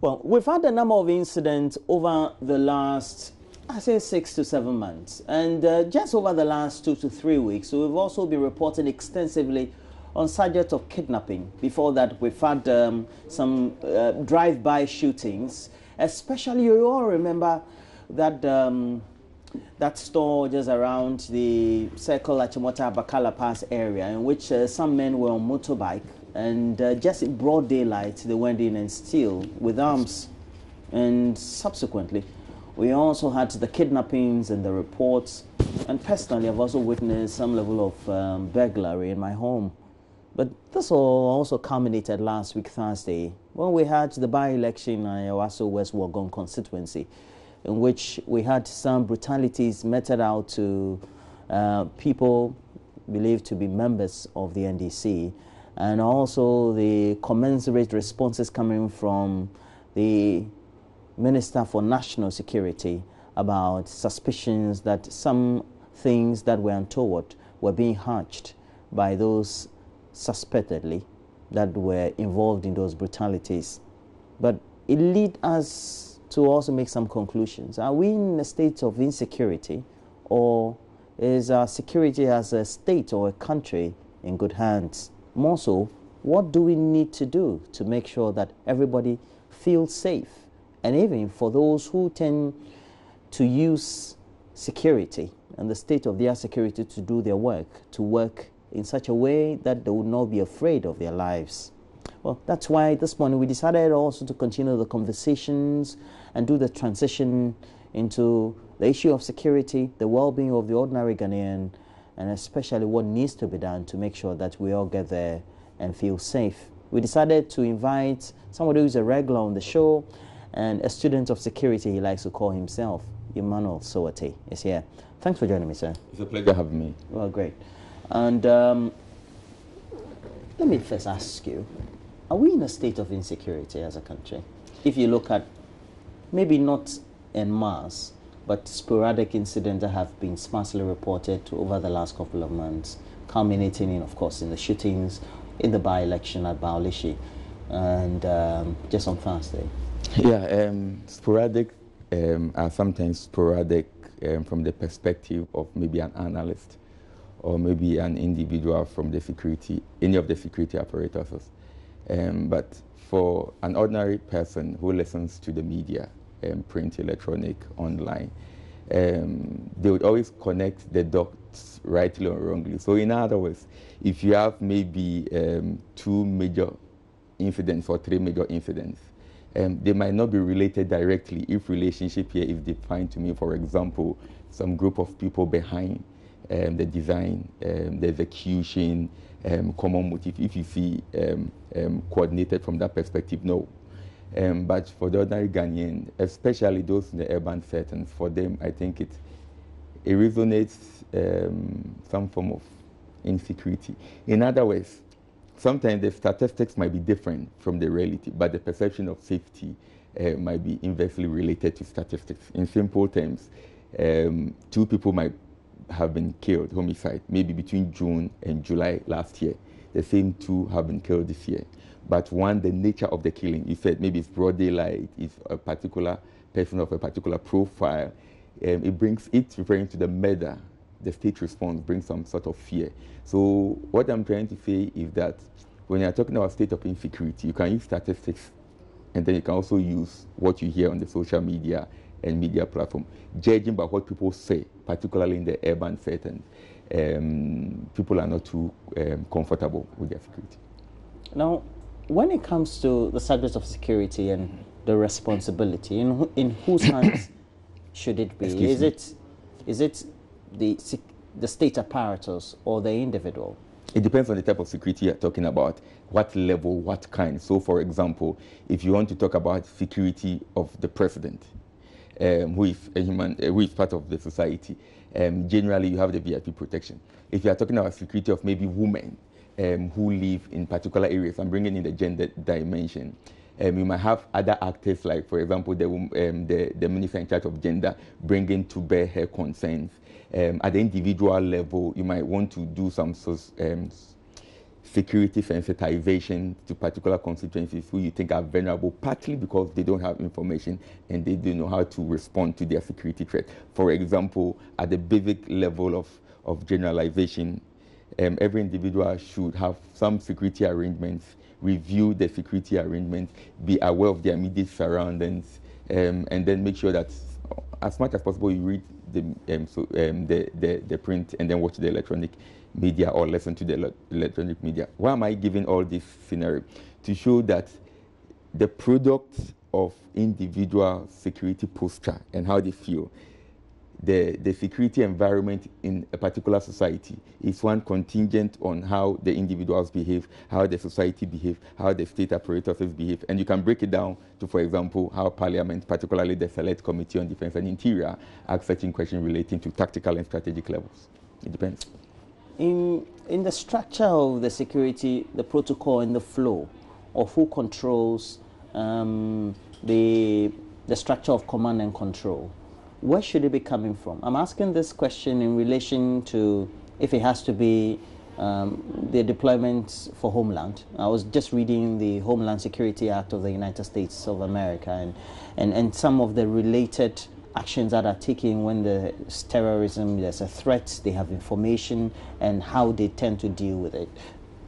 Well, we've had a number of incidents over the last, I say, 6 to 7 months. And just over the last 2 to 3 weeks, we've also been reporting extensively on subject of kidnapping. Before that, we've had some drive-by shootings. Especially, you all remember that that store just around the Circle Achimota Bakala Pass area, in which some men were on motorbike, and just in broad daylight they went in and steal with arms. And subsequently we also had the kidnappings and the reports, and personally I've also witnessed some level of burglary in my home. But this all also culminated last week Thursday when we had the by-election in Ayawaso West Wuogon constituency, in which we had some brutalities meted out to people believed to be members of the NDC, and also the commensurate responses coming from the Minister for National Security about suspicions that some things that were untoward were being hatched by those suspectedly that were involved in those brutalities. But it led us to also make some conclusions. Are we in a state of insecurity, or is our security as a state or a country in good hands? More so, what do we need to do to make sure that everybody feels safe? And even for those who tend to use security and the state of their security to do their work, to work in such a way that they would not be afraid of their lives. Well, that's why this morning we decided also to continue the conversations and do the transition into the issue of security, the well-being of the ordinary Ghanaian, and especially what needs to be done to make sure that we all get there and feel safe. We decided to invite somebody who's a regular on the show and a student of security, he likes to call himself. Emmanuel Sowatey is here. Thanks for joining me, sir. It's a pleasure having me. Well, great. And let me first ask you, are we in a state of insecurity as a country? If you look at maybe not en masse, but sporadic incidents that have been sparsely reported over the last couple of months, culminating in, of course, in the shootings, in the by-election at Baolishi, and just on Thursday. Yeah, sporadic are sometimes sporadic from the perspective of maybe an analyst or maybe an individual from the security, any of the security apparatus. But for an ordinary person who listens to the media, print, electronic, online, they would always connect the dots rightly or wrongly. So in other words, if you have maybe 2 major incidents or 3 major incidents, they might not be related directly if relationship here is defined to mean, for example, some group of people behind the design, the execution, common motive. If you see coordinated from that perspective, no. But for the ordinary Ghanaian, especially those in the urban settings, for them, I think it resonates some form of insecurity. In other words, sometimes the statistics might be different from the reality, but the perception of safety might be inversely related to statistics. In simple terms, 2 people might have been killed, homicide, maybe between June and July last year. The same 2 have been killed this year. But one, the nature of the killing, you said maybe it's broad daylight, it's a particular person of a particular profile. It's referring to the murder. The state response brings some sort of fear. So what I'm trying to say is that when you're talking about state of insecurity, you can use statistics, and then you can also use what you hear on the social media and media platform. Judging by what people say, particularly in the urban setting, people are not too comfortable with their security. Now, when it comes to the subject of security and the responsibility, in whose hands should it be? Is it the state apparatus or the individual? It depends on the type of security you're talking about, what level, what kind. So, for example, if you want to talk about security of the president, who is a human, who is part of the society, generally you have the VIP protection. If you are talking about security of maybe women who live in particular areas, I'm bringing in the gender dimension. You might have other actors, like, for example, the minister in charge of gender, bringing to bear her concerns. At the individual level, you might want to do some security sensitization to particular constituencies who you think are vulnerable, partly because they don't have information and they don't know how to respond to their security threat. For example, at the basic level of generalization, every individual should have some security arrangements, review the security arrangements, be aware of their immediate surroundings, and then make sure that as much as possible you read the print and then watch the electronic media or listen to the electronic media. Why am I giving all this scenario? To show that the product of individual security posture and how they feel, the security environment in a particular society is one contingent on how the individuals behave, how the society behave, how the state apparatus behave. And you can break it down to, for example, how Parliament, particularly the Select Committee on Defense and Interior, asks certain questions relating to tactical and strategic levels. It depends. In the structure of the security, the protocol and the flow of who controls the structure of command and control, where should it be coming from? I'm asking this question in relation to if it has to be the deployment for Homeland. I was just reading the Homeland Security Act of the United States of America and some of the related actions that are taken when there's terrorism, there's a threat, they have information, and how they tend to deal with it.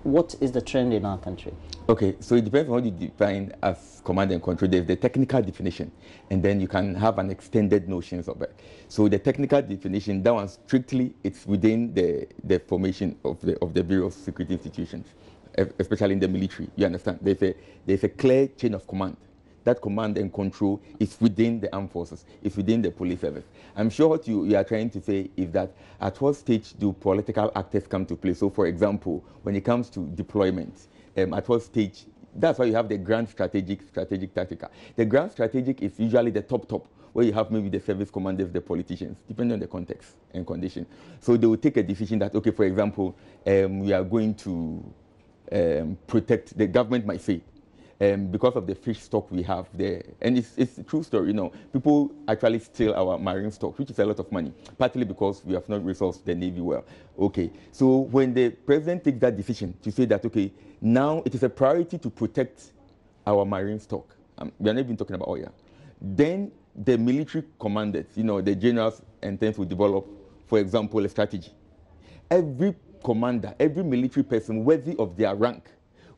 What is the trend in our country? Okay, so it depends on what you define as command and control. There's the technical definition, and then you can have an extended notions of it. So the technical definition, that one strictly, it's within the formation of the various security institutions, especially in the military. You understand? There's a clear chain of command. That command and control is within the armed forces, it's within the police service. I'm sure what you are trying to say is that at what stage do political actors come to play? So, for example, when it comes to deployment, at what stage? That's why you have the grand strategic, tactical. The grand strategic is usually the top, where you have maybe the service commanders, the politicians, depending on the context and condition. So they will take a decision that, okay, for example, we are going to protect, the government might say, because of the fish stock we have there. And it's a true story, you know. People actually steal our marine stock, which is a lot of money, partly because we have not resourced the Navy well. Okay, so when the president takes that decision to say that, okay, now it is a priority to protect our marine stock. We are not even talking about oil. Then the military commanders, you know, the generals and things will develop, for example, a strategy. Every commander, every military person worthy of their rank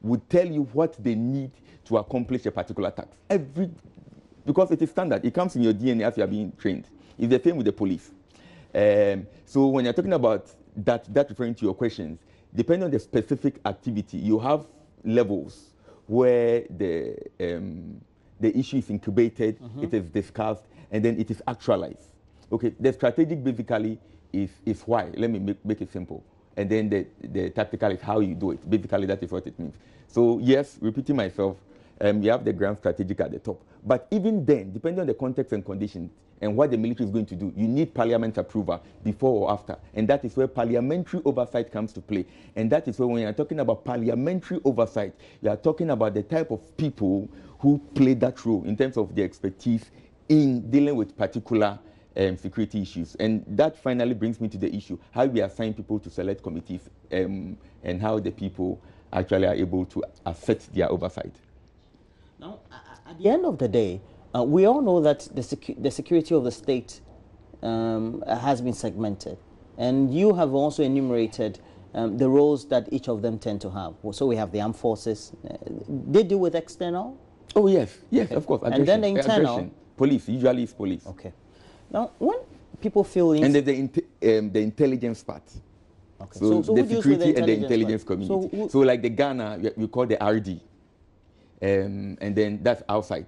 would tell you what they need to accomplish a particular task. Because it is standard. It comes in your DNA as you are being trained. It's the same with the police. So when you're talking about that referring to your questions, depending on the specific activity, you have levels where the issue is incubated, it is discussed, and then it is actualized. Okay, the strategic basically is why. Let me make it simple. And then the tactical is how you do it. Basically, that is what it means. So yes, repeating myself, you have the grand strategic at the top. But even then, depending on the context and conditions and what the military is going to do, you need parliament approval before or after. And that is where parliamentary oversight comes to play. And that is where when you're talking about parliamentary oversight, you are talking about the type of people who play that role in terms of their expertise in dealing with particular security issues. And that finally brings me to the issue, how we assign people to select committees and how the people actually are able to affect their oversight. Now, at the end of the day, we all know that the security of the state has been segmented. And you have also enumerated the roles that each of them tend to have. So we have the armed forces. They deal with external? Oh, yes, of course. Aggression. And then the internal? Aggression. Police, usually it's police. Okay. Now, when people feel... And there's the intelligence part. Okay. So the security and the intelligence part? community. So like the Ghana, we call the RD. And then that's outside,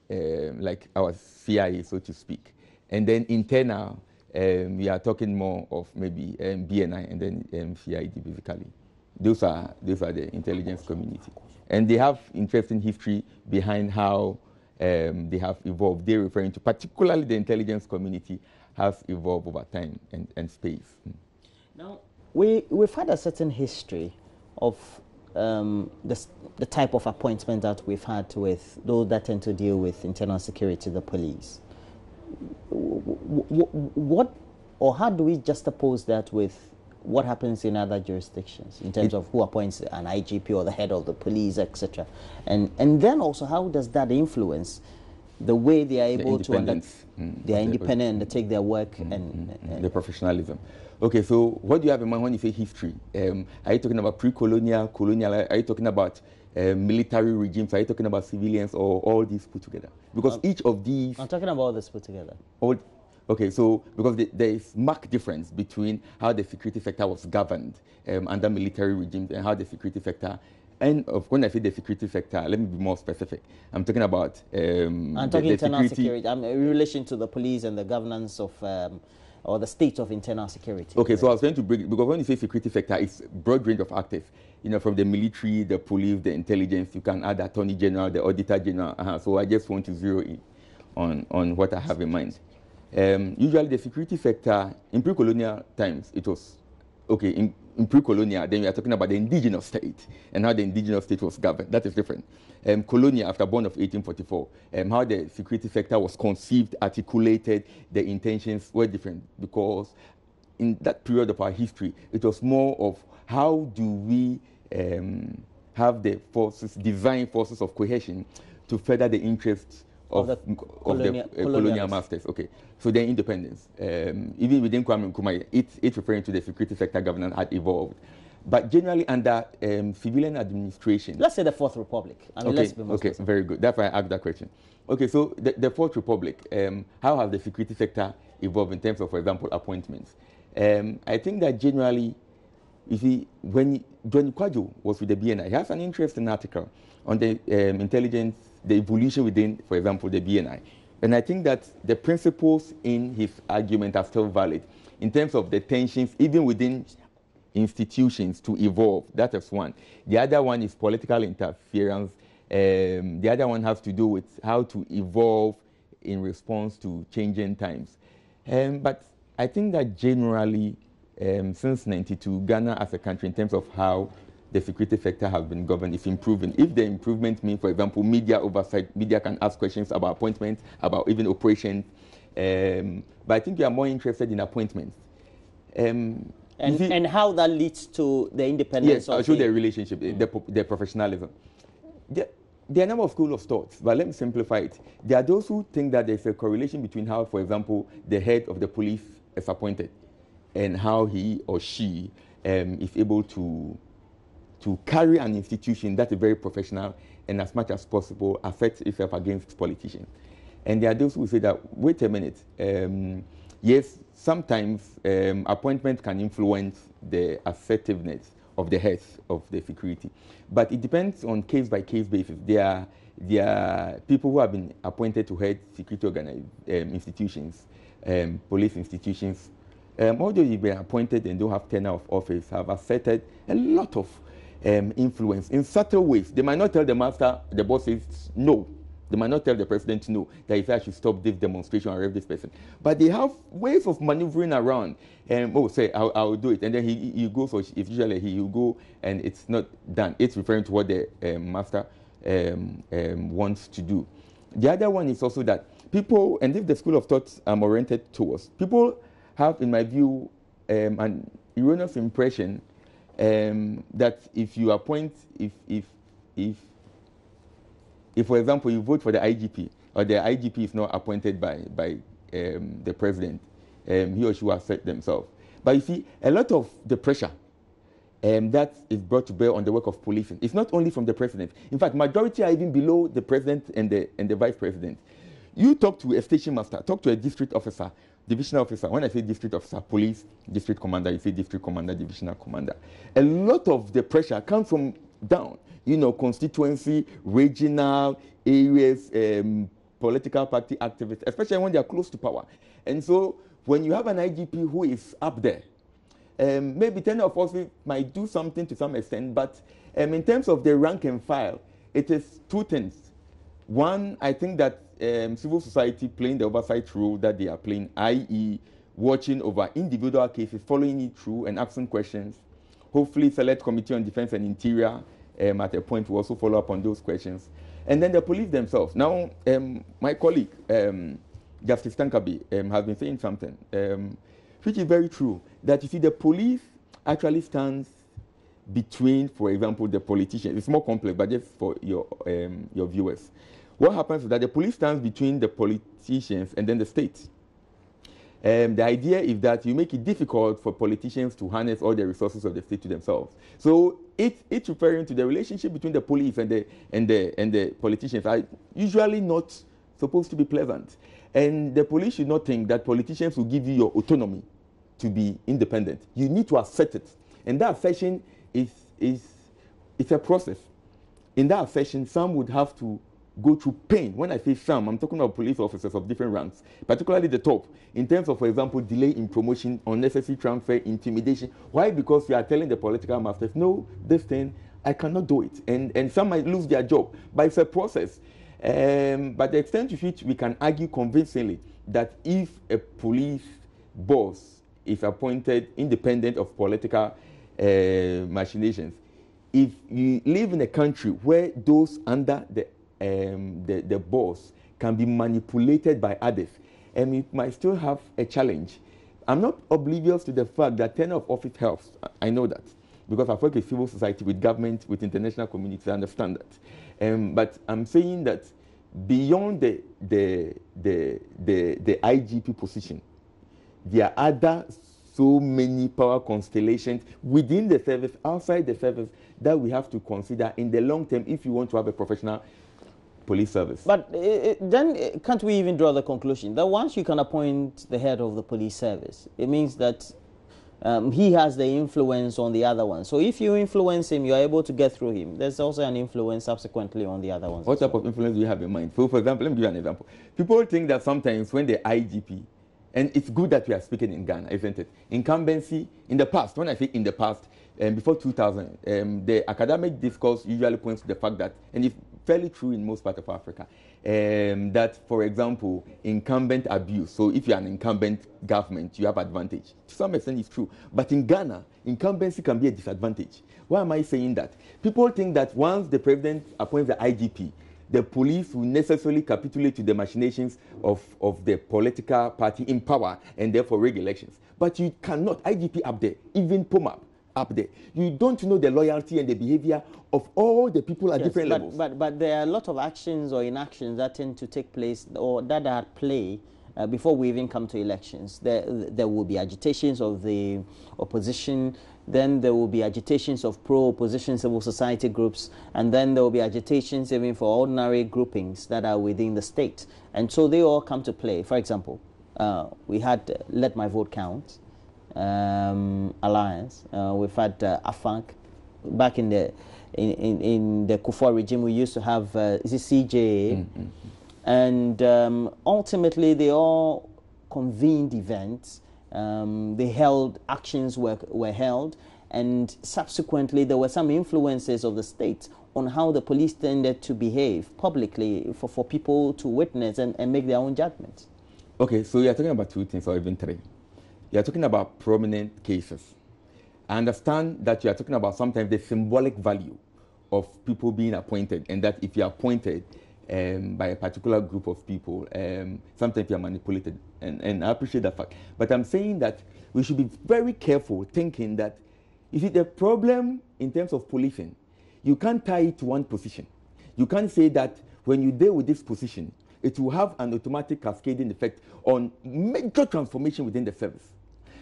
like our CIA, so to speak. And then internal, we are talking more of maybe BNI and then CID basically. Those are the intelligence community. And they have interesting history behind how they have evolved. They're referring to particularly the intelligence community has evolved over time and space. Now, we've had a certain history of the type of appointment that we've had with those that tend to deal with internal security, the police. What or how do we juxtapose that with what happens in other jurisdictions in terms of who appoints an IGP or the head of the police, etc. And then also, how does that influence the way they are able to they are independent and they take their work and the professionalism? Okay, so what do you have in mind when you say history? Are you talking about pre-colonial, colonial? Are you talking about military regimes? Are you talking about civilians, or all these put together? Because each of these... I'm talking about all this put together. Okay, so because there is marked difference between how the security sector was governed under military regimes and how the security sector... And when I say the security sector, let me be more specific. I'm talking about... I'm talking internal security. I'm in relation to the police and the governance of... or the state of internal security. Okay, so I was trying to break, because when you say security sector, it's a broad range of actors. You know, from the military, the police, the intelligence, you can add the Attorney General, the Auditor General. So I just want to zero in on what I have in mind. Usually the security sector, in pre-colonial times, it was, okay, in pre-colonial, then we are talking about the indigenous state and how the indigenous state was governed. That is different. Colonial, after born of 1844, how the security sector was conceived, articulated, the intentions were different, because in that period of our history, it was more of how do we have the forces, design forces of cohesion to further the interests of the colonial masters. Okay, so then independence. Even within Kwame Nkrumah, it's referring to the security sector governance had evolved. But generally under civilian administration... Let's say the Fourth Republic. I mean, let's be more specific. Very good. That's why I asked that question. Okay, so the Fourth Republic, how have the security sector evolved in terms of, for example, appointments? I think that generally, you see, when Johnny Kwadwo was with the BNI, he has an interesting article on the intelligence, the evolution within, for example, the BNI. And I think that the principles in his argument are still valid in terms of the tensions, even within institutions to evolve. That is one. The other one is political interference. The other one has to do with how to evolve in response to changing times. But I think that generally, since '92, Ghana as a country, in terms of how the security sector has been governed, is improving. If the improvement means, for example, media oversight, media can ask questions about appointments, about even operations. But I think we are more interested in appointments. And how that leads to the independence of I'll show the relationship, the professionalism. There are a number of schools of thoughts, but let me simplify it. There are those who think that there's a correlation between how, for example, the head of the police is appointed and how he or she is able to carry an institution that is very professional and as much as possible affect itself against politicians. And there are those who say that, wait a minute, yes, sometimes appointment can influence the assertiveness of the heads of the security. But it depends on case-by-case basis. There are people who have been appointed to head security institutions, police institutions. Although you've been appointed and don't have tenure of office, have asserted a lot of influence in subtle ways. They might not tell the master, the bosses, no. They might not tell the president no, that if I should stop this demonstration or arrest this person. But they have ways of maneuvering around. Say, I'll do it. And then he goes, or if usually he will go and it's not done. It's referring to what the master wants to do. The other one is also that people, and if the school of thought I'm oriented towards, people have, in my view, an erroneous impression that if you appoint, if, for example, you vote for the IGP, or the IGP is not appointed by the president, he or she will assert themselves. But you see, a lot of the pressure that is brought to bear on the work of policing, it's not only from the president. In fact, majority are even below the president and the vice president. You talk to a station master, talk to a district officer, divisional officer. When I say district officer, police, district commander, you say district commander, divisional commander. A lot of the pressure comes from down. You know, constituency, regional areas, political party activists, especially when they are close to power. And so when you have an IGP who is up there, maybe 10 of us might do something to some extent, but in terms of the rank and file, it is two things. One, I think that civil society playing the oversight role that they are playing, i.e. watching over individual cases, following it through and asking questions. Hopefully Select Committee on Defense and Interior at a point will also follow up on those questions. And then the police themselves. Now, my colleague, Justice Tankabi, has been saying something, which is very true, that you see the police actually stands between, for example, the politicians. It's more complex, but just for your viewers. What happens is that the police stands between the politicians and then the state. The idea is that you make it difficult for politicians to harness all the resources of the state to themselves. So it's referring to the relationship between the police and the politicians are usually not supposed to be pleasant. And the police should not think that politicians will give you your autonomy to be independent. You need to assert it. And that assertion is a process. In that assertion, some would have to go through pain. When I say some, I'm talking about police officers of different ranks, particularly the top, in terms of, for example, delay in promotion, unnecessary transfer, intimidation. Why? Because you are telling the political masters, no, this thing, I cannot do it. And some might lose their job. But it's a process. But the extent to which we can argue convincingly that if a police boss is appointed independent of political machinations, if you live in a country where those under the boss can be manipulated by others, and we might still have a challenge. I'm not oblivious to the fact that tenure of office helps. I know that because I've worked with civil society, with government, with international communities. I understand that. But I'm saying that beyond the IGP position, there are other so many power constellations within the service, outside the service, that we have to consider in the long term if you want to have a professional police service. But then can't we even draw the conclusion that once you can appoint the head of the police service, it means that he has the influence on the other one. So if you influence him, you're able to get through him. There's also an influence subsequently on the other ones. What type of influence do you have in mind? So, for example, let me give you an example. People think that sometimes when the IGP, and it's good that we are speaking in Ghana, isn't it? Incumbency, in the past, when I say in the past, before 2000, the academic discourse usually points to the fact that, and it's fairly true in most parts of Africa, that, for example, incumbent abuse. So if you're an incumbent government, you have advantage. To some extent, it's true. But in Ghana, incumbency can be a disadvantage. Why am I saying that? People think that once the president appoints the IGP, the police will necessarily capitulate to the machinations of the political party in power and therefore rig elections. But you cannot. IGP up there, even POMAP up there. You don't know the loyalty and the behavior of all the people at different levels. But there are a lot of actions or inactions that tend to take place or that are at play before we even come to elections. There will be agitations of the opposition, then there will be agitations of pro-opposition civil society groups, and then there will be agitations even for ordinary groupings that are within the state. And so they all come to play. For example, we had Let My Vote Count Alliance. We've had AFANC. Back in the Kufuor regime, we used to have CJA. And ultimately, they all convened events. They held actions were held, and subsequently there were some influences of the state on how the police tended to behave publicly for people to witness and make their own judgments. Okay, so you're talking about two things, or even three. You're talking about prominent cases. I understand that you're talking about sometimes the symbolic value of people being appointed, and that if you're appointed by a particular group of people, sometimes you're manipulated, and I appreciate that fact. But I'm saying that we should be very careful thinking that, you see, the problem in terms of policing, you can't tie it to one position. You can't say that when you deal with this position, it will have an automatic cascading effect on major transformation within the service.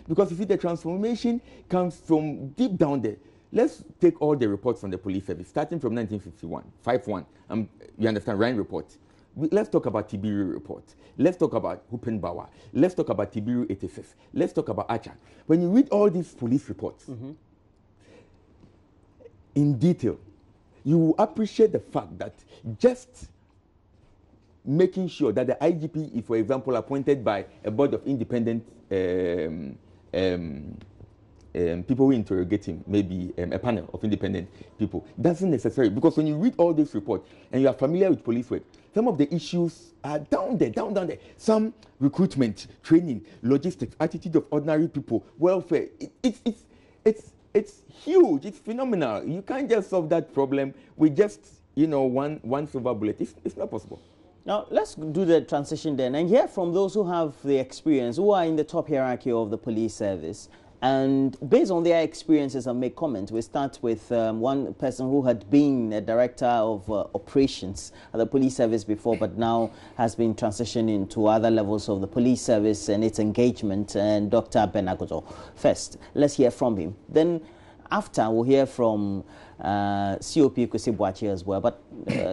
Because you see, the transformation comes from deep down there. Let's take all the reports from the police service, starting from 1951, 5-1. You understand, Ryan report. Let's talk about Tibiru report. Let's talk about Huppenbauer. Let's talk about Tibiru 86. Let's talk about Archer. When you read all these police reports in detail, you will appreciate the fact that just making sure that the IGP is, for example, appointed by a board of independent people who interrogate him, maybe a panel of independent people, doesn't necessarily, because when you read all these reports and you are familiar with police work, some of the issues are down there. Some recruitment, training, logistics, attitude of ordinary people, welfare. It's huge. It's phenomenal. You can't just solve that problem with just one silver bullet. It's not possible. Now, let's do the transition then and hear from those who have the experience, who are in the top hierarchy of the police service, And based on their experiences and make comments, we start with one person who had been a director of operations at the police service before, but now has been transitioning to other levels of the police service and its engagement, and Dr. Benagozo. First, let's hear from him. Then after, we'll hear from COP Kwesi Boakye as well, but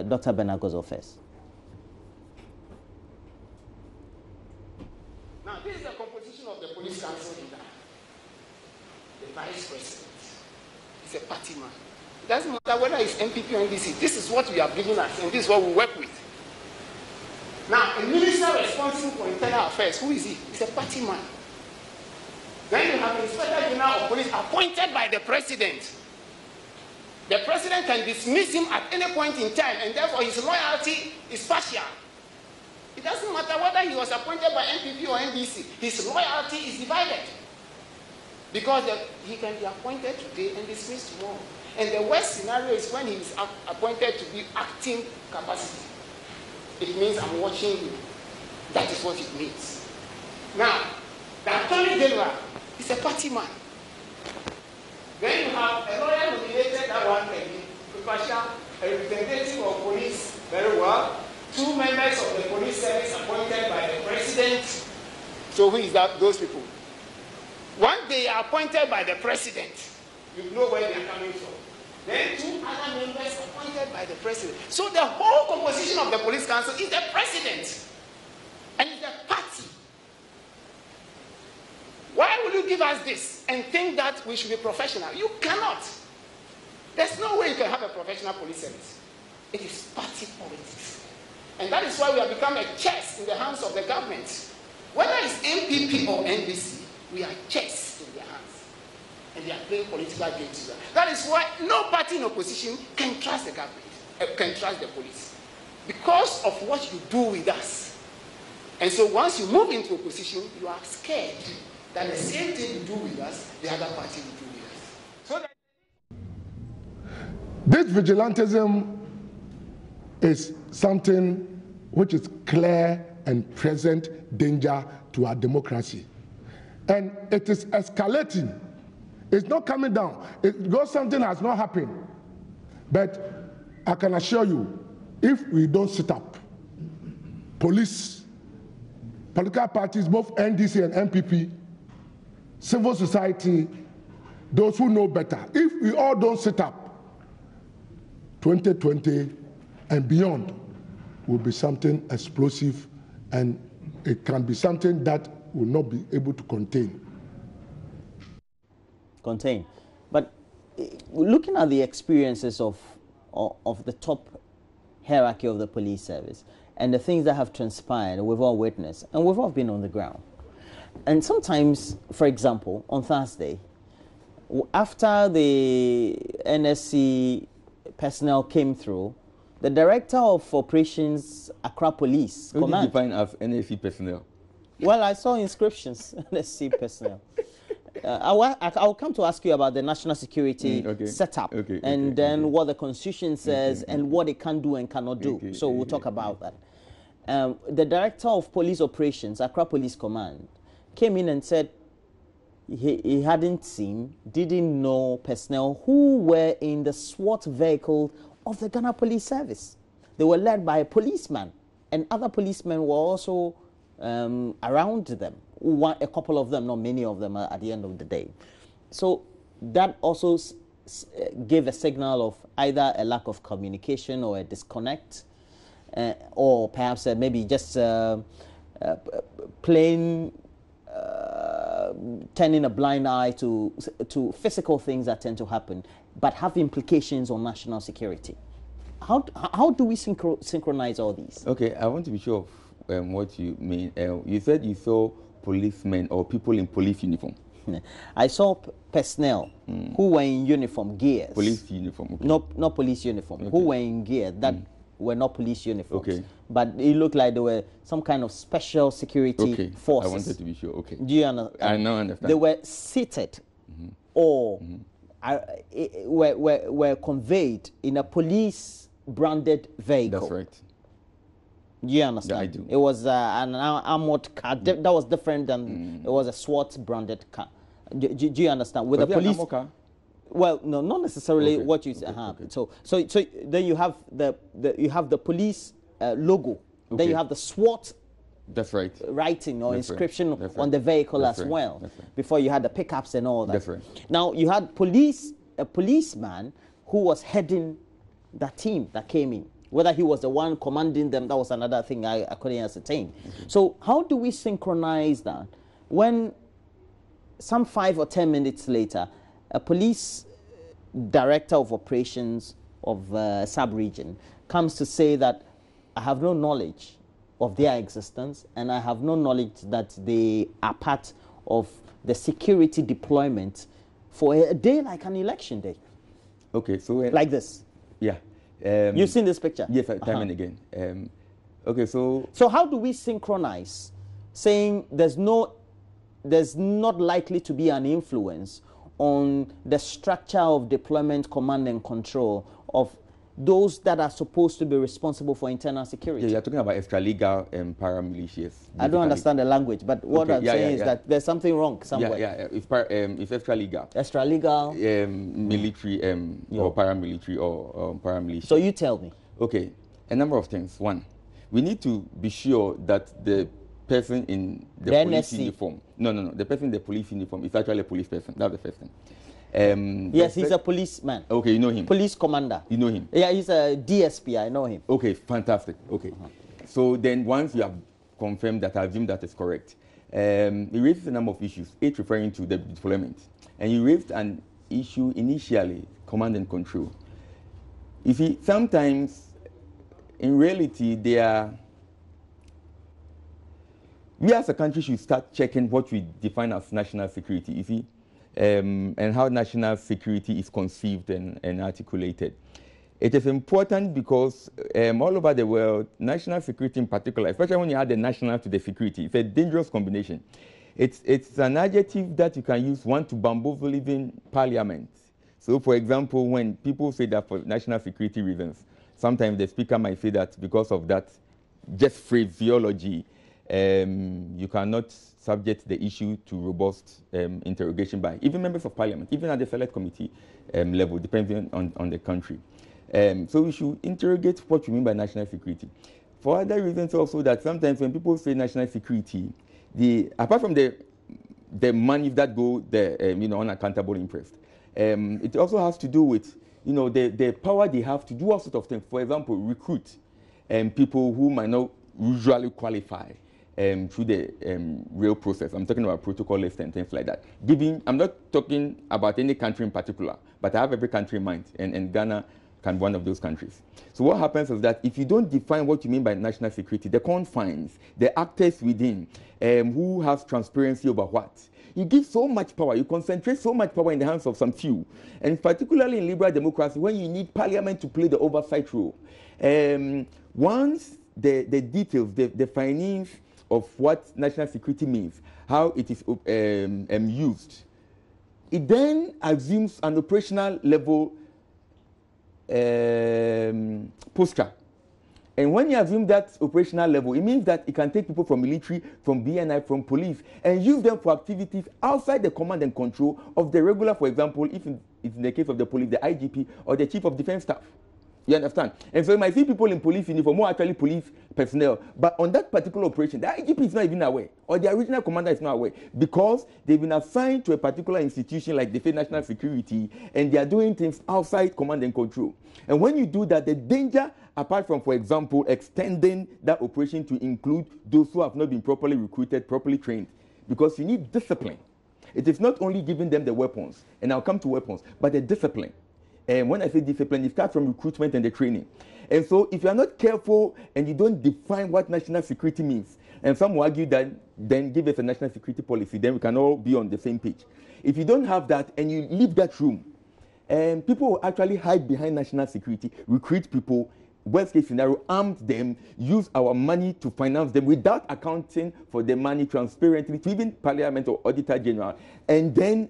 Dr. Benagozo first. Now, this is the composition of the police council leader. The vice president. He's a party man. It doesn't matter whether it's MPP or NDC. This is what we are bringing us, and this is what we work with. Now, a minister responsible for internal affairs, who is he? He's a party man. Then you have an Inspector General of Police appointed by the president. The president can dismiss him at any point in time, and therefore his loyalty is partial. It doesn't matter whether he was appointed by MPP or NDC. His loyalty is divided. Because he can be appointed today and dismissed tomorrow. And the worst scenario is when he is appointed to be acting capacity. It means I'm watching you. That is what it means. Now, the Attorney General is a party man. Then you have a lawyer nominated, that one can be professional, a representative of police, very well. 2 members of the police service appointed by the president. So who is that? Those people. Once they are appointed by the president, you know where they are coming from. Then 2 other members appointed by the president. So the whole composition of the police council is the president. And it's the party. Why will you give us this and think that we should be professional? You cannot. There's no way you can have a professional police service. It is party politics. And that is why we have become a chess in the hands of the government. Whether it's MPP or NDC, we are chess in their hands. And they are playing political games. That is why no party in opposition can trust the government, can trust the police. Because of what you do with us. And so once you move into opposition, you are scared that the same thing you do with us, the other party will do with us. So that this vigilantism is something which is clear and present danger to our democracy. And it is escalating. It's not coming down. Because something has not happened. But I can assure you, if we don't sit up, police, political parties, both NDC and MPP, civil society, those who know better, if we all don't sit up, 2020 and beyond will be something explosive, and it can be something that will not be able to contain. But looking at the experiences of the top hierarchy of the police service and the things that have transpired, we've all witnessed, and we've all been on the ground. And sometimes, for example, on Thursday, after the NSC personnel came through, the director of operations, Accra Police Who Command. do you define as NSC personnel? Well, I saw inscriptions, NSC personnel. I'll come to ask you about the national security setup, and then what the Constitution says and what it can do and cannot do. So we'll talk about that. The director of police operations, Accra Police Command, came in and said he hadn't seen, didn't know personnel who were in the SWAT vehicle of the Ghana Police Service. They were led by a policeman, and other policemen were also around them. A couple of them, not many of them at the end of the day. So that also gave a signal of either a lack of communication or a disconnect, or perhaps maybe just plain turning a blind eye to physical things that tend to happen, but have implications on national security. How do we synchronize all these? Okay, I want to be sure of what you mean. You said you saw policemen or people in police uniform. I saw personnel who were in uniform, gears. Police uniform, okay. Not police uniform, who were in gear that were not police uniforms. But it looked like they were some kind of special security forces. I wanted to be sure, Do you understand? I now understand. They were seated or were conveyed in a police branded vehicle. That's right. Do you understand? Yeah, I do. It was an armored car. That was different than it was a SWAT branded car. Do you understand? With the police, well, no, not necessarily what you say. So then you have the police logo. Then you have the SWAT. That's right. Writing or inscription on the vehicle as well. Before you had the pickups and all that. That's right. Now you had a policeman who was heading that team that came in. Whether he was the one commanding them, that was another thing I couldn't ascertain. So how do we synchronize that when some 5 or 10 minutes later, a police director of operations of sub-region comes to say that I have no knowledge of their existence, and I have no knowledge that they are part of the security deployment for a day like an election day. Okay, so... like this. Yeah. You've seen this picture? Yes, time and again. Okay, so... So how do we synchronize saying there's not likely to be an influence on the structure of deployment, command and control of those that are supposed to be responsible for internal security? Yeah, you're talking about extralegal paramilitaries. I don't understand the language, but what I'm saying is that there's something wrong somewhere. It's extralegal. Extralegal? Military or paramilitary or paramilitary. So you tell me. Okay, a number of things. One, we need to be sure that the person in the police uniform, the person in the police uniform is actually a police person. That's the first thing. Yes, he's a policeman. Okay, you know him. Police commander. You know him. Yeah, he's a DSP. I know him. Okay, fantastic. Okay. So then once you have confirmed that, I assume that is correct. He raises a number of issues, 8 referring to the deployment. And you raised an issue initially, command and control. You see, sometimes, in reality, we as a country should start checking what we define as national security. You see, and how national security is conceived and articulated. It is important because all over the world, national security in particular, especially when you add the national to the security, it's a dangerous combination. It's an adjective that you can use, one, to bamboozle even parliament. So, for example, when people say that for national security reasons, sometimes the speaker might say that because of that, just phraseology, you cannot subject the issue to robust interrogation by even members of parliament, even at the select committee level, depending on the country. So we should interrogate what you mean by national security. For other reasons also, that sometimes when people say national security, apart from the money that go the unaccountable interest, it also has to do with the power they have to do all sorts of things. For example, recruit people who might not usually qualify through the real process. I'm talking about protocol lists and things like that. I'm not talking about any country in particular, but I have every country in mind, and Ghana can be one of those countries. So what happens is that if you don't define what you mean by national security, the confines, the actors within, who has transparency over what, you give so much power, you concentrate so much power in the hands of some few, and particularly in liberal democracy, when you need parliament to play the oversight role. Once the details, the findings of what national security means, how it is used, it then assumes an operational level posture. And when you assume that operational level, it means that it can take people from military, from BNI, from police, and use them for activities outside the command and control of the regular, for example, if it's in the case of the police, the IGP or the chief of defense staff. You understand? And so you might see people in police uniform who are actually police personnel, but on that particular operation, the IGP is not even aware, or the original commander is not aware, because they've been assigned to a particular institution like the national security, and they are doing things outside command and control. And when you do that, the danger, apart from, for example, extending that operation to include those who have not been properly recruited, properly trained, because you need discipline. It is not only giving them the weapons, and I'll come to weapons, but the discipline. And when I say discipline, it starts from recruitment and the training. And so if you are not careful and you don't define what national security means, and some will argue that then give us a national security policy, then we can all be on the same page. If you don't have that and you leave that room, people will actually hide behind national security, recruit people, worst case scenario, arm them, use our money to finance them without accounting for the money transparently to even Parliament or Auditor General. And then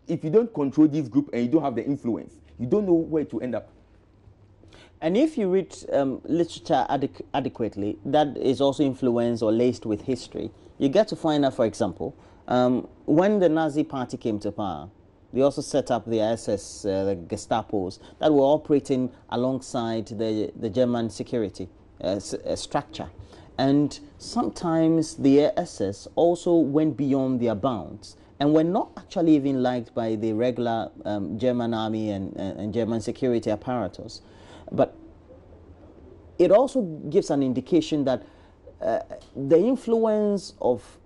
if you don't control this group and you don't have the influence, you don't know where to end up. And if you read literature adequately, that is also influenced or laced with history, you get to find out, for example, When the Nazi Party came to power, they also set up the SS, the Gestapos, that were operating alongside the German security structure. And sometimes the SS also went beyond their bounds and were not actually even liked by the regular German army and German security apparatus. But it also gives an indication that the influence of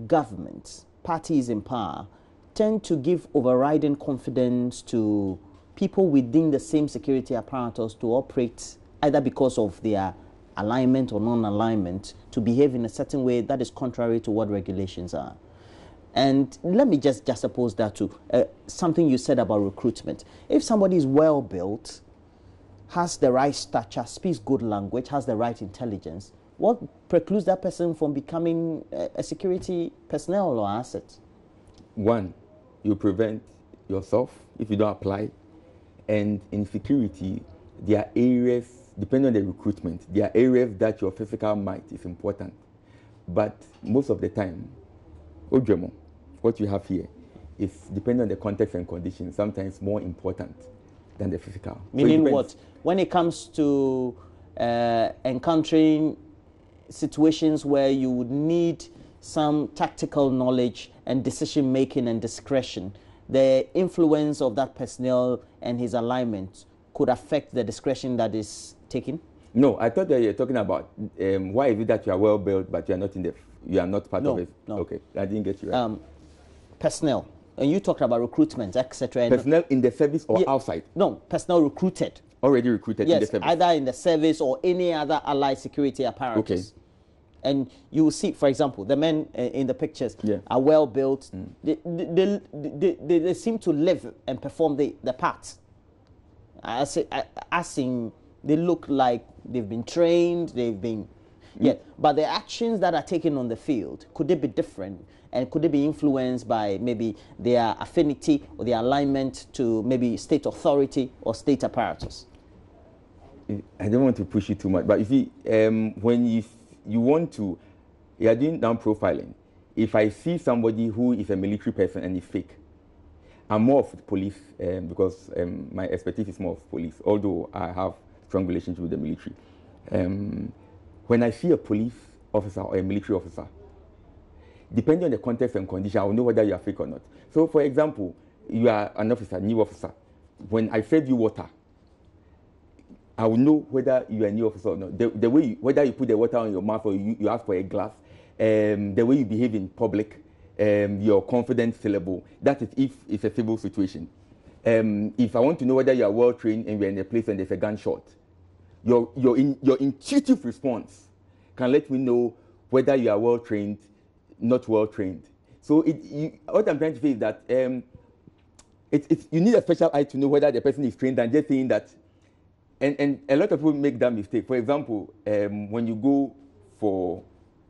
governments, parties in power, tend to give overriding confidence to people within the same security apparatus to operate either because of their alignment or non-alignment, to behave in a certain way that is contrary to what regulations are. And let me just juxtapose that to something you said about recruitment. If somebody is well built, has the right stature, speaks good language, has the right intelligence, what precludes that person from becoming a security personnel or asset? One, you prevent yourself if you don't apply. And in security, there are areas, depending on the recruitment, there are areas that your physical might is important. But most of the time, what you have here is, depending on the context and conditions, sometimes more important than the physical. Meaning what? When it comes to encountering situations where you would need some tactical knowledge and decision making and discretion, the influence of that personnel and his alignment could affect the discretion that is taken? No, I thought that you were talking about why is it that you are well built but you are not part of it. No. Okay, I didn't get you right. Personnel, and you talked about recruitment, etc. Personnel in the service or outside? No, personnel recruited. Already recruited in the service? Either in the service or any other allied security apparatus. Okay. And you will see, for example, the men in the pictures are well built. They seem to live and perform the part. As in, they look like they've been trained, but the actions that are taken on the field, could they be different? And could they be influenced by maybe their affinity or their alignment to maybe state authority or state apparatus? I don't want to push you too much, but you see, when you are doing down profiling, if I see somebody who is a military person and is fake, I'm more of police because my expertise is more of police, although I have strong relationship with the military. When I see a police officer or a military officer, depending on the context and condition, I will know whether you are fake or not. So, for example, you are an officer, new officer. When I serve you water, I will know whether you are a new officer or not. The way whether you put the water on your mouth or you ask for a glass, the way you behave in public, your confidence syllable. That is if it's a civil situation. If I want to know whether you are well trained and we are in a place and there's a gunshot, your intuitive response can let me know whether you are well trained, not well trained. So what I'm trying to say is that you need a special eye to know whether the person is trained than just saying that. And a lot of people make that mistake. For example, when you go for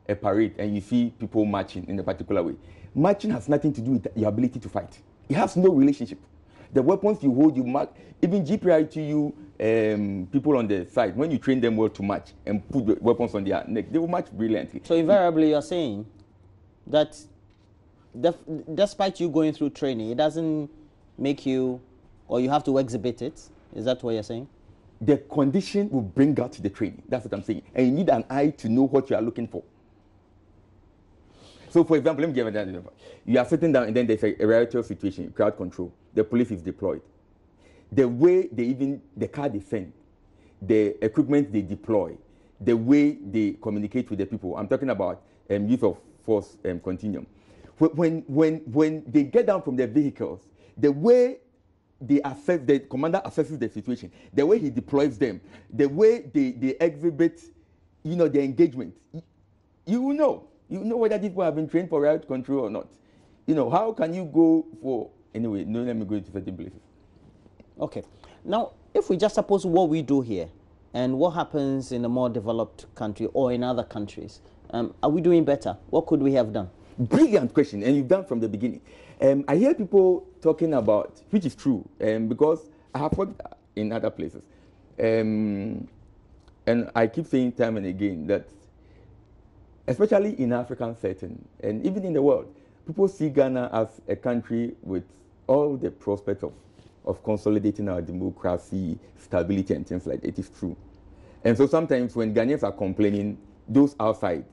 a parade and you see people marching in a particular way, marching has nothing to do with your ability to fight. It has no relationship. The weapons you hold, you mark, even GPITU people on the side, when you train them well to march and put the weapons on their neck, they will march brilliantly. So invariably you're saying that despite you going through training, it doesn't make you, or you have to exhibit it? Is that what you're saying? The condition will bring out the training. That's what I'm saying. And you need an eye to know what you are looking for. So, for example, let me give an example. You are sitting down and then there's a riotous situation, crowd control. The police is deployed. The way the car they send, the equipment they deploy, the way they communicate with the people. I'm talking about use of force continuum. When they get down from their vehicles, the way the commander assesses the situation, the way he deploys them, the way they exhibit, their engagement, you will know whether these people have been trained for riot control or not. How can you go for, anyway, no, let me go into certain places. Okay. Now, if we just suppose what we do here and what happens in a more developed country or in other countries, are we doing better? What could we have done? Brilliant question, and you've done from the beginning. I hear people talking about, which is true, because I have worked in other places. And I keep saying time and again that, especially in African setting, and even in the world, people see Ghana as a country with all the prospects of consolidating our democracy, stability, and things like that. It is true. And so sometimes when Ghanaians are complaining, those outside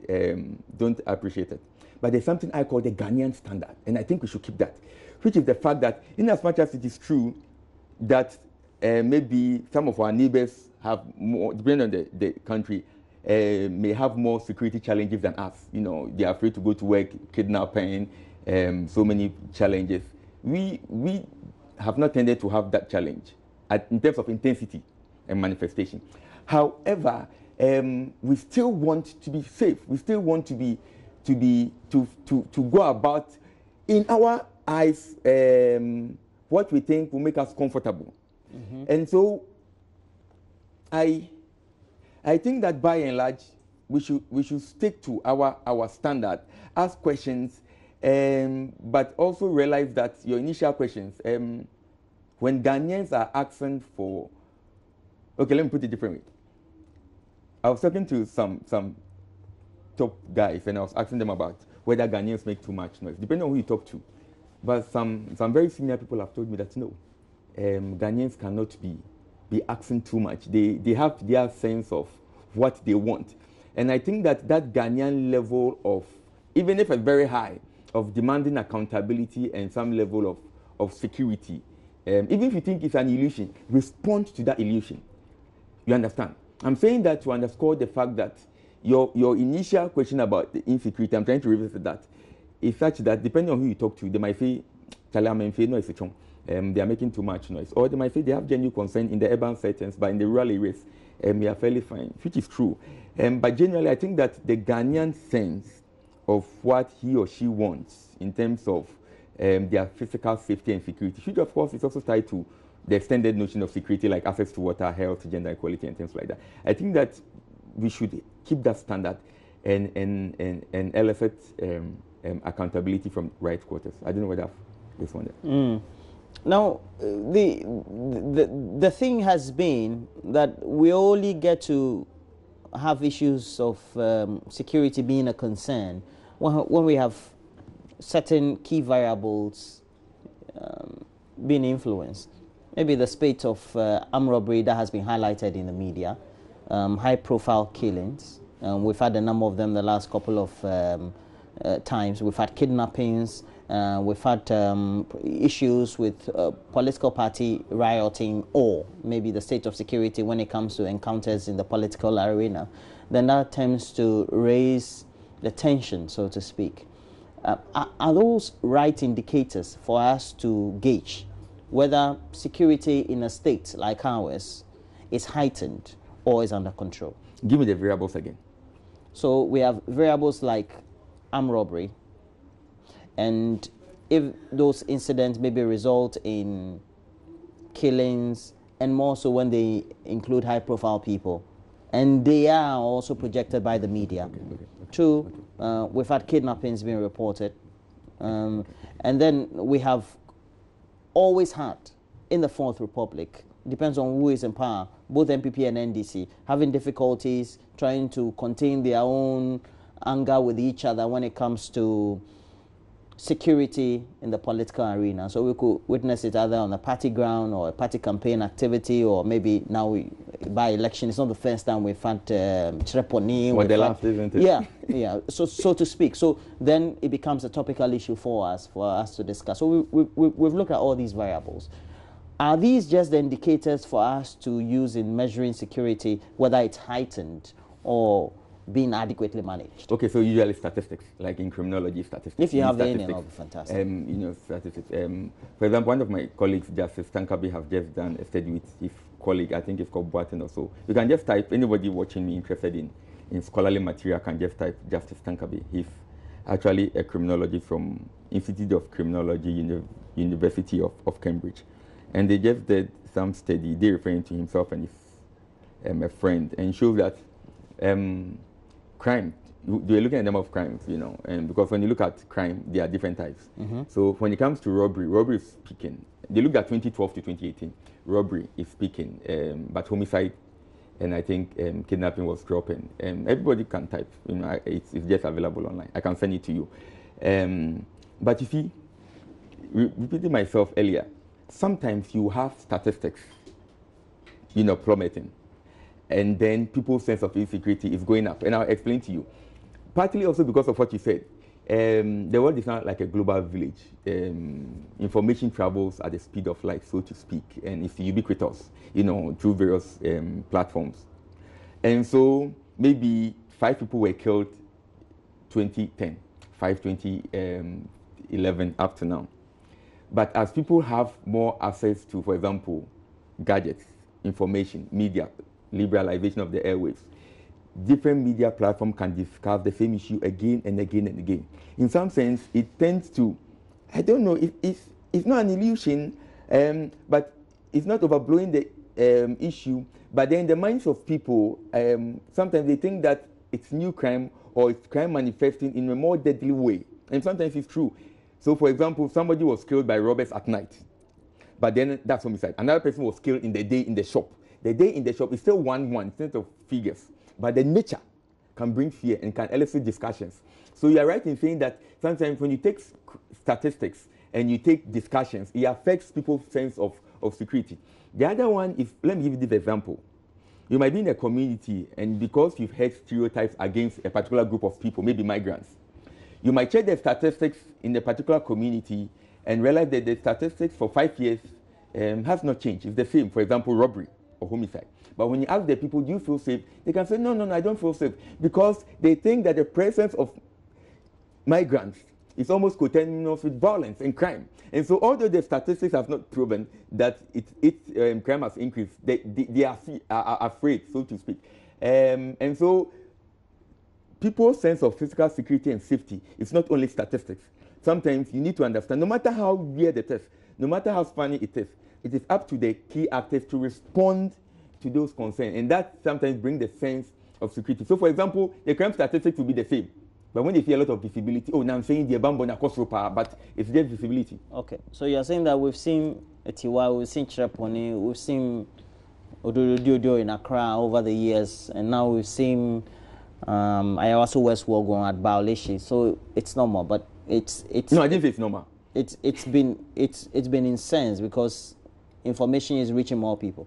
don't appreciate it. But there's something I call the Ghanaian standard, and I think we should keep that, which is the fact that in as much as it is true that maybe some of our neighbors have more, depending on the country, may have more security challenges than us. You know, they are afraid to go to work, kidnapping, so many challenges. We have not tended to have that challenge in terms of intensity and manifestation. However, we still want to be safe. We still want to go about, in our eyes, what we think will make us comfortable. Mm-hmm. And so I think that by and large we should stick to our standard, ask questions, but also realize that your initial questions, when Ghanaians are asking for, okay, let me put it differently. I was talking to some top guys and I was asking them about whether Ghanaians make too much noise, depending on who you talk to. But some very senior people have told me that no, Ghanaians cannot be asking too much. They have their sense of what they want. And I think that Ghanaian level of, even if it's very high, of demanding accountability and some level of security, even if you think it's an illusion, respond to that illusion. You understand? I'm saying that to underscore the fact that your initial question about the insecurity, I'm trying to revisit that, is such that depending on who you talk to, they might say, they are making too much noise. Or they might say they have genuine concern in the urban settings, but in the rural areas, we are fairly fine, which is true. But generally, I think that the Ghanaian sense of what he or she wants in terms of their physical safety and security, which of course is also tied to the extended notion of security, like access to water, health, gender equality, and things like that. I think that we should keep that standard and elicit accountability from right quarters. I don't know whether I've responded. Now, the thing has been that we only get to have issues of security being a concern when we have certain key variables being influenced. Maybe the spate of armed robbery that has been highlighted in the media, high-profile killings. We've had a number of them the last couple of times. We've had kidnappings. We've had issues with political party rioting, or maybe the state of security when it comes to encounters in the political arena. Then that tends to raise the tension, so to speak. Are those right indicators for us to gauge whether security in a state like ours is heightened or is under control? Give me the variables again. So we have variables like armed robbery, and if those incidents maybe result in killings, and more so when they include high-profile people, and they are also projected by the media. Okay. Two, we've had kidnappings being reported, and then we have always had, in the Fourth Republic, depends on who is in power, both NPP and NDC, having difficulties trying to contain their own anger with each other when it comes to security in the political arena. So we could witness it either on the party ground or a party campaign activity, or maybe now by election. It's not the first time we've had Treponi. Well, the last, isn't it? Yeah. So to speak. So then it becomes a topical issue for us to discuss. So we've looked at all these variables. Are these just the indicators for us to use in measuring security, whether it's heightened or being adequately managed? Okay, so usually statistics, like in criminology statistics. If you have any, that'll be fantastic. Statistics. For example, one of my colleagues, Justice Tankabi, have just done a study with his colleague, I think it's called Boatin or so. You can just type, anybody watching me interested in scholarly material can just type Justice Tankabi. He's actually a criminologist from Institute of Criminology, University of Cambridge. And they just did some study, they referring to himself and his a friend, and showed that crime, they're looking at the number of crimes, and because when you look at crime, there are different types. Mm-hmm. So when it comes to robbery is peaking. They looked at 2012 to 2018. Robbery is peaking, but homicide and I think kidnapping was dropping. Everybody can type, it's just available online. I can send it to you. But you see, repeating myself earlier, sometimes you have statistics, plummeting, and then people's sense of insecurity is going up. And I'll explain to you. Partly also because of what you said. The world is not like a global village. Information travels at the speed of light, so to speak, and it's ubiquitous, through various platforms. And so maybe 5 people were killed 2010, 2011 up to now. But as people have more access to, for example, gadgets, information, media, liberalization of the airwaves, different media platforms can discuss the same issue again and again and again. In some sense, it tends to, I don't know, it's not an illusion, but it's not overblowing the issue. But then in the minds of people, sometimes they think that it's new crime or it's crime manifesting in a more deadly way. And sometimes it's true. So, for example, somebody was killed by robbers at night, but then that's homicide. Another person was killed in the day in the shop. The day in the shop is still one in terms of figures. But the nature can bring fear and can elicit discussions. So you are right in saying that sometimes when you take statistics and you take discussions, it affects people's sense of security. The other one is, let me give you this example. You might be in a community, and because you've heard stereotypes against a particular group of people, maybe migrants, you might check the statistics in the particular community and realize that the statistics for 5 years has not changed. It's the same, for example, robbery or homicide. But when you ask the people, do you feel safe? They can say, no, I don't feel safe. Because they think that the presence of migrants is almost coterminous with violence and crime. And so although the statistics have not proven that crime has increased, they are afraid, so to speak. And so people's sense of physical security and safety is not only statistics. Sometimes you need to understand, no matter how weird it is, no matter how funny it is up to the key actors to respond to those concerns, and that sometimes brings the sense of security. So, for example, the crime statistics will be the same, but when they see a lot of visibility, now I'm saying the Bambona Kosropa, but it's just visibility. Okay, so you're saying that we've seen Etiwa, we've seen Chiraponi, we've seen Odododio in Accra over the years, and now we've seen Ayawaso Westward going at Baolishi. So it's normal, but it's no, I didn't say it's normal. It's been incensed because information is reaching more people.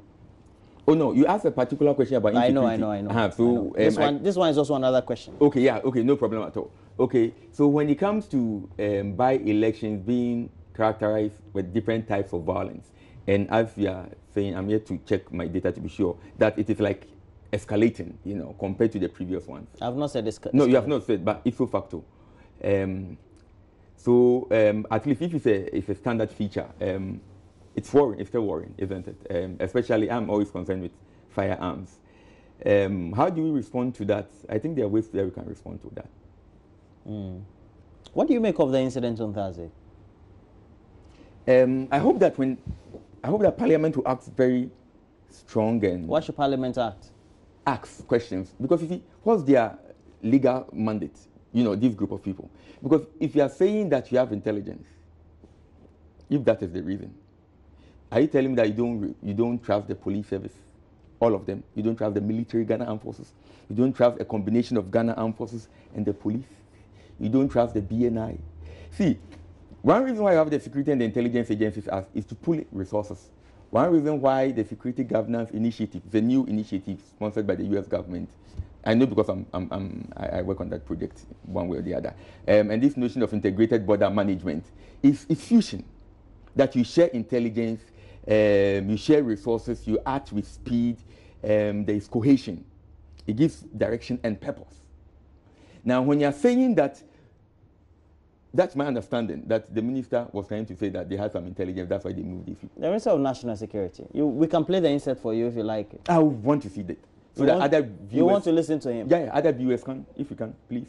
Oh no, you asked a particular question about insecurity. I know. So this one is also another question. Okay, no problem at all. Okay, so when it comes to by-elections being characterized with different types of violence, and as you are saying, I'm here to check my data to be sure that it is like escalating, compared to the previous ones. I've not said this. No, you have not said, but ipso facto. So at least if it's a standard feature, it's worrying. It's still worrying, isn't it? Especially, I'm always concerned with firearms. How do we respond to that? I think there are ways that we can respond to that. What do you make of the incident on Thursday? I hope that Parliament will act very strong and. Why should Parliament act? Ask questions, because you see, what's their legal mandate? This group of people. Because if you are saying that you have intelligence, if that is the reason, are you telling me that you don't trust the police service, all of them? You don't trust the military Ghana Armed Forces? You don't trust a combination of Ghana Armed Forces and the police? You don't trust the BNI? See, one reason why you have the security and the intelligence agencies is to pull resources. One reason why the Security Governance Initiative, the new initiative sponsored by the U.S. government, I know because I work on that project one way or the other, and this notion of integrated border management is fusion, that you share intelligence, you share resources, you act with speed, there is cohesion. It gives direction and purpose. Now, when you're saying that, that's my understanding, that the minister was trying to say that they had some intelligence, that's why they moved these people. The Minister of National Security. We can play the insert for you if you like it. I want to see that. So you that want, other viewers... You want to listen to him? Yeah, other viewers can, if you can, please.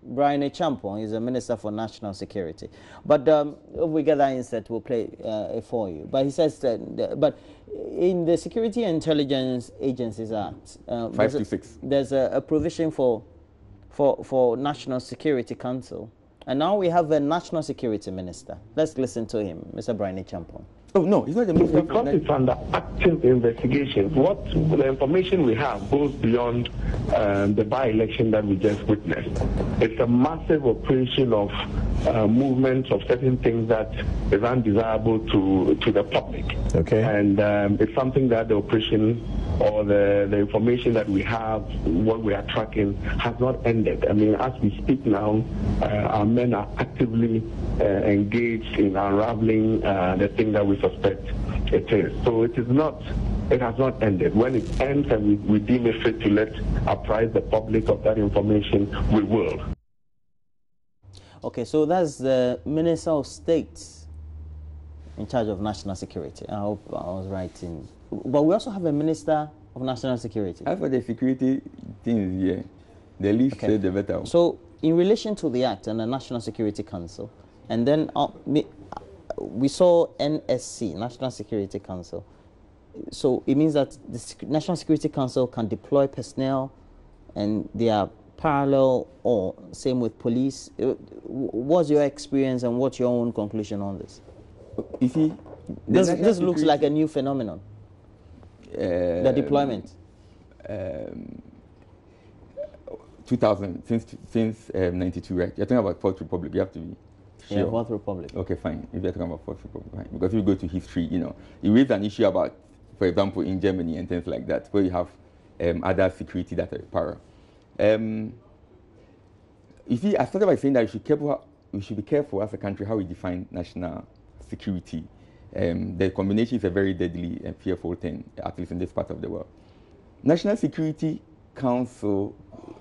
Brian Echampong is the Minister for National Security. But if we get that insert, we'll play it for you. But he says that, but in the Security and Intelligence Agencies Act, 5 to 6. There's a provision for National Security Council. And now we have a National Security Minister. Let's listen to him, Mr. Brian Echampong. Oh, no, he's not the minister. Because it's under active investigation, what the information we have goes beyond the by-election that we just witnessed. It's a massive operation of movements of certain things that is undesirable to the public. Okay. And it's something that the operation or the information that we have, what we are tracking, has not ended. I mean, as we speak now, our men are actively engaged in unraveling the thing that we suspect it is. So it has not ended. When it ends and we deem it fit to let apprise the public of that information, we will. Okay, so that's the Minister of State in charge of national security. I hope I was right in. But we also have a Minister of National Security. As for the security things here, the least said the better. So, in relation to the Act and the National Security Council, and then we saw NSC, National Security Council. So it means that the National Security Council can deploy personnel, and they are parallel or same with police. What's your experience and what's your own conclusion on this? You see, this looks like a new phenomenon. The deployment. 2000 since 92, right? You're talking about Fourth Republic. You have to be sure. Yeah, Fourth Republic. Okay, fine. If you're talking about Fourth Republic, fine. Because if you go to history, you raise an issue about, for example, in Germany and things like that, where you have other security that are power. You see, I started by saying that we should be careful as a country how we define national security. The combination is a very deadly and fearful thing, at least in this part of the world. National Security Council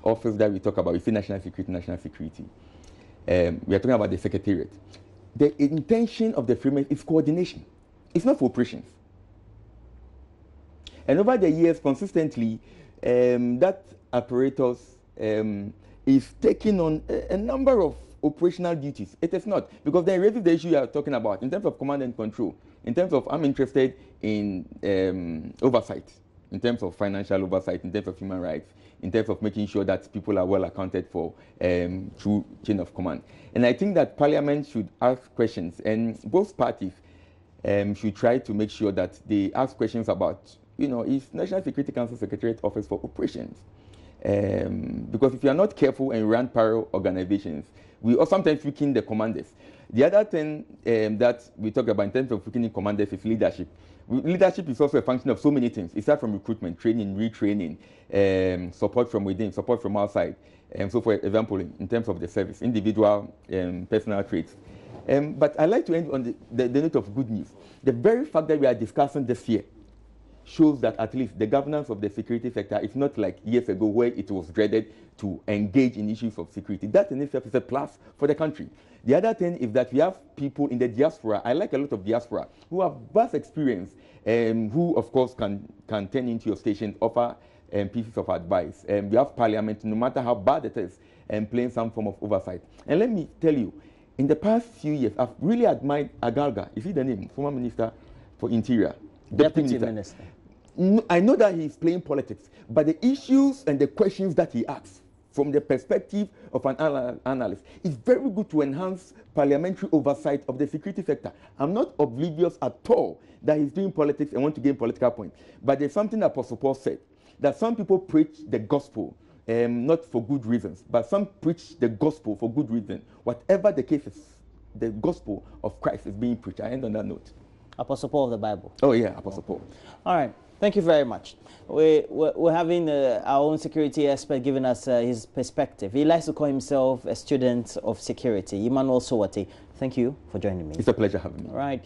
office that we talk about, we say national security. We are talking about the Secretariat. The intention of the framework is coordination. It's not for operations. And over the years, consistently, that apparatus is taking on a number of operational duties. It is not, because then raises the issue you are talking about in terms of command and control, in terms of I'm interested in oversight, in terms of financial oversight, in terms of human rights, in terms of making sure that people are well accounted for through chain of command. And I think that Parliament should ask questions, and both parties should try to make sure that they ask questions about, is National Security Council Secretariat Office for operations? Because if you are not careful and run parallel organizations, we are sometimes weaken the commanders. The other thing that we talk about in terms of weakening commanders is leadership. Leadership is also a function of so many things. It starts from recruitment, training, retraining, support from within, support from outside. So, for example, in terms of the service, individual personal traits. But I like to end on the note of good news. The very fact that we are discussing this year shows that at least the governance of the security sector is not like years ago where it was dreaded to engage in issues of security. That in itself is a plus for the country. The other thing is that we have people in the diaspora. I like a lot of diaspora who have vast experience, who of course can turn into your station, offer pieces of advice. We have Parliament, no matter how bad it is, playing some form of oversight. And let me tell you, in the past few years, I've really admired Agalga. Is he the name? Former Minister for Interior. Deputy Minister. I know that he's playing politics, but the issues and the questions that he asks from the perspective of an analyst is very good to enhance parliamentary oversight of the security sector. I'm not oblivious at all that he's doing politics and want to gain political points. But there's something that Apostle Paul said, that some people preach the gospel not for good reasons, but some preach the gospel for good reason. Whatever the case is, the gospel of Christ is being preached. I end on that note. Apostle Paul of the Bible. Oh, yeah, Apostle Paul. All right. Thank you very much. We're having our own security expert giving us his perspective. He likes to call himself a student of security. Emmanuel Sowatey, thank you for joining me. It's a pleasure having me. All right.